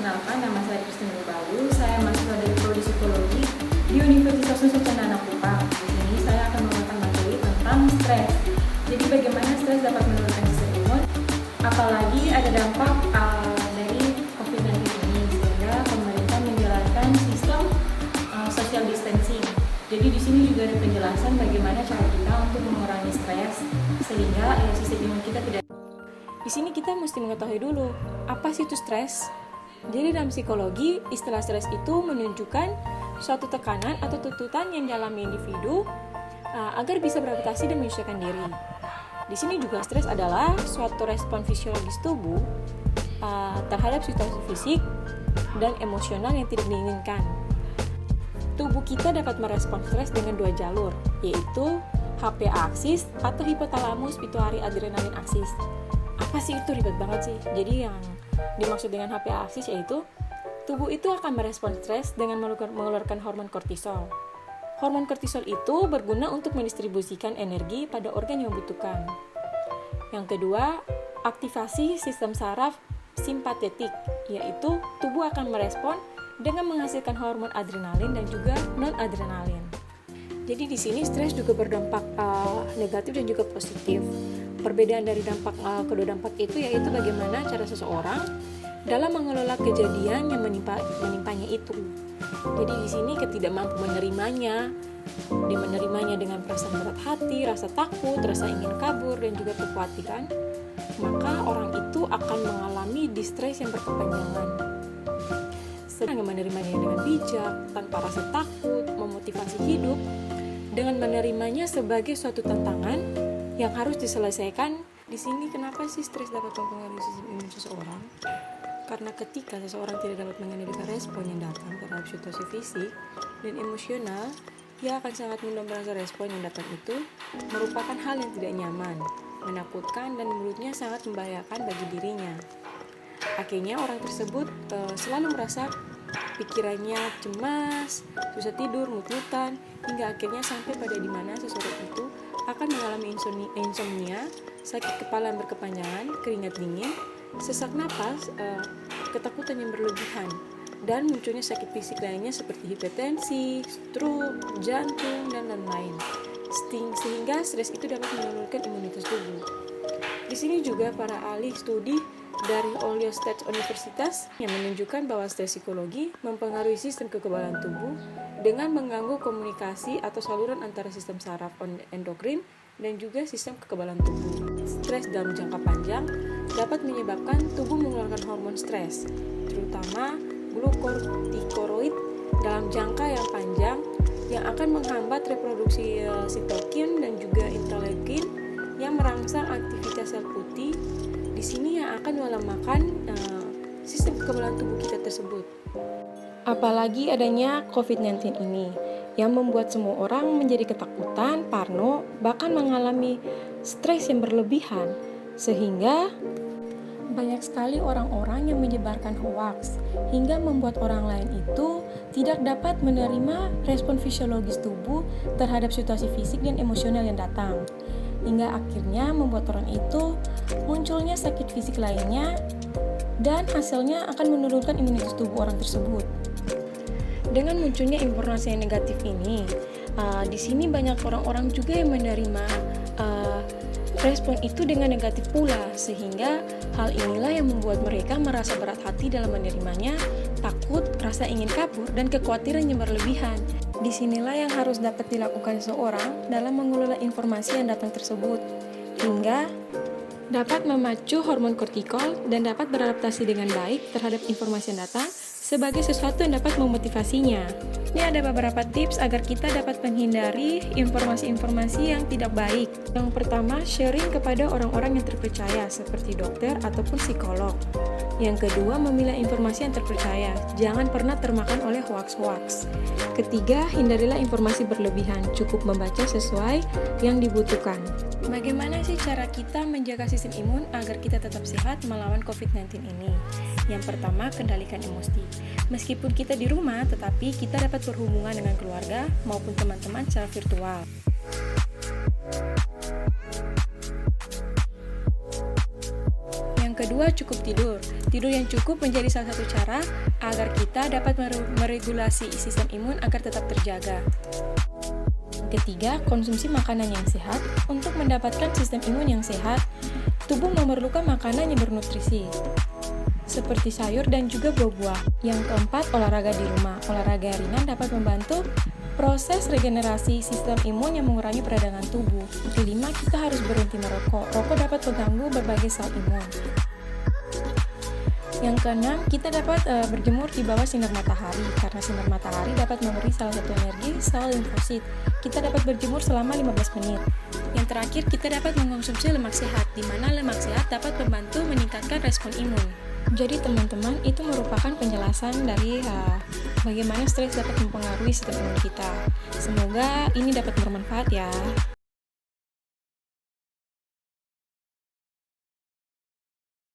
Perkenalkan, nama saya Kristin Bayu. Saya mahasiswa dari Prodi Psikologi di Universitas Nusa Cendana Kupang. Di sini saya akan memberikan materi tentang stres. Jadi bagaimana stres dapat menurunkan sistem imun, apalagi ada dampak dari COVID-19 ini, sehingga pemerintah menjalankan sistem social distancing. Jadi di sini juga ada penjelasan bagaimana cara kita untuk mengurangi stres sehingga sistem imun kita tidak. Di sini kita mesti mengetahui dulu, apa sih itu stres? Jadi dalam psikologi, istilah stres itu menunjukkan suatu tekanan atau tuntutan yang dialami individu agar bisa beradaptasi dan menyesuaikan diri. Di sini juga stres adalah suatu respon fisiologis tubuh terhadap situasi fisik dan emosional yang tidak diinginkan. Tubuh kita dapat merespon stres dengan dua jalur, yaitu HPA aksis atau hipotalamus pituitary adrenaline aksis. Apa sih itu? Ribet banget sih. Jadi yang dimaksud dengan HPA aksis yaitu tubuh itu akan merespon stres dengan mengeluarkan hormon kortisol. Hormon kortisol itu berguna untuk mendistribusikan energi pada organ yang membutuhkan. Yang kedua, aktivasi sistem saraf simpatetik, yaitu tubuh akan merespon dengan menghasilkan hormon adrenalin dan juga non-adrenalin. Jadi di sini stres juga berdampak negatif dan juga positif. Perbedaan dari kedua dampak itu yaitu bagaimana cara seseorang dalam mengelola kejadian yang menimpanya itu. Jadi di sini ketika mampu menerimanya, dia menerimanya dengan perasaan berat hati, rasa takut, rasa ingin kabur dan juga kekhawatiran, maka orang itu akan mengalami distress yang berkepanjangan. Sedang menerimanya dengan bijak, tanpa rasa takut, memotivasi hidup, dengan menerimanya sebagai suatu tantangan yang harus diselesaikan. Di sini kenapa sih stres dapat mempengaruhi sistem imun seseorang? Karena ketika seseorang tidak dapat mengendalikan respon yang datang terhadap situasi fisik dan emosional, ia akan sangat mudah merasa respon yang datang itu merupakan hal yang tidak nyaman, menakutkan, dan menurutnya sangat membahayakan bagi dirinya. Akhirnya orang tersebut selalu merasa pikirannya cemas, susah tidur, mut-mutan, hingga akhirnya sampai pada dimana seseorang itu akan mengalami insomnia, sakit kepala yang berkepanjangan, keringat dingin, sesak napas, ketakutan yang berlebihan, dan munculnya sakit fisik lainnya seperti hipertensi, stroke, jantung, dan lain-lain. Sehingga stres itu dapat menurunkan imunitas tubuh. Di sini juga para ahli studi dari Ohio State Universitas yang menunjukkan bahwa stres psikologi mempengaruhi sistem kekebalan tubuh dengan mengganggu komunikasi atau saluran antara sistem saraf endokrin dan juga sistem kekebalan tubuh. Stres dalam jangka panjang dapat menyebabkan tubuh mengeluarkan hormon stres, terutama glukokortikoid dalam jangka yang panjang yang akan menghambat reproduksi sitokin dan juga interleukin yang merangsang aktivitas sel putih. Di sini yang akan melemahkan sistem kekebalan tubuh kita tersebut. Apalagi adanya COVID-19 ini yang membuat semua orang menjadi ketakutan, parno, bahkan mengalami stres yang berlebihan, sehingga banyak sekali orang-orang yang menyebarkan hoaks hingga membuat orang lain itu tidak dapat menerima respon fisiologis tubuh terhadap situasi fisik dan emosional yang datang, hingga akhirnya membuat orang itu munculnya sakit fisik lainnya dan hasilnya akan menurunkan imunitas tubuh orang tersebut. Dengan munculnya informasi yang negatif ini, di sini banyak orang-orang juga yang menerima respon itu dengan negatif pula, sehingga hal inilah yang membuat mereka merasa berat hati dalam menerimanya, takut, rasa ingin kabur, dan kekhawatiran yang berlebihan. Disinilah yang harus dapat dilakukan seseorang dalam mengelola informasi yang datang tersebut, hingga dapat memacu hormon kortikol dan dapat beradaptasi dengan baik terhadap informasi yang datang sebagai sesuatu yang dapat memotivasinya. Ini ada beberapa tips agar kita dapat menghindari informasi-informasi yang tidak baik. Yang pertama, sharing kepada orang-orang yang terpercaya seperti dokter ataupun psikolog. Yang kedua, memilah informasi yang terpercaya. Jangan pernah termakan oleh hoaks-hoaks. Ketiga, hindarilah informasi berlebihan. Cukup membaca sesuai yang dibutuhkan. Bagaimana sih cara kita menjaga sistem imun agar kita tetap sehat melawan COVID-19 ini? Yang pertama, kendalikan emosi. Meskipun kita di rumah, tetapi kita dapat berhubungan dengan keluarga maupun teman-teman secara virtual. Yang kedua, cukup tidur. Tidur yang cukup menjadi salah satu cara agar kita dapat meregulasi sistem imun agar tetap terjaga. Ketiga, konsumsi makanan yang sehat. Untuk mendapatkan sistem imun yang sehat, tubuh memerlukan makanan yang bernutrisi, seperti sayur dan juga buah-buah. Yang keempat, olahraga di rumah. Olahraga ringan dapat membantu proses regenerasi sistem imun yang mengurangi peradangan tubuh. Kelima, kita harus berhenti merokok. Rokok dapat mengganggu berbagai sel imun. Yang keenam, kita dapat berjemur di bawah sinar matahari, karena sinar matahari dapat memberi salah satu energi sel limfosit. Kita dapat berjemur selama 15 menit. Yang terakhir, kita dapat mengkonsumsi lemak sehat, di mana lemak sehat dapat membantu meningkatkan respon imun. Jadi teman-teman, itu merupakan penjelasan dari bagaimana stres dapat mempengaruhi sistem imun kita. Semoga ini dapat bermanfaat ya.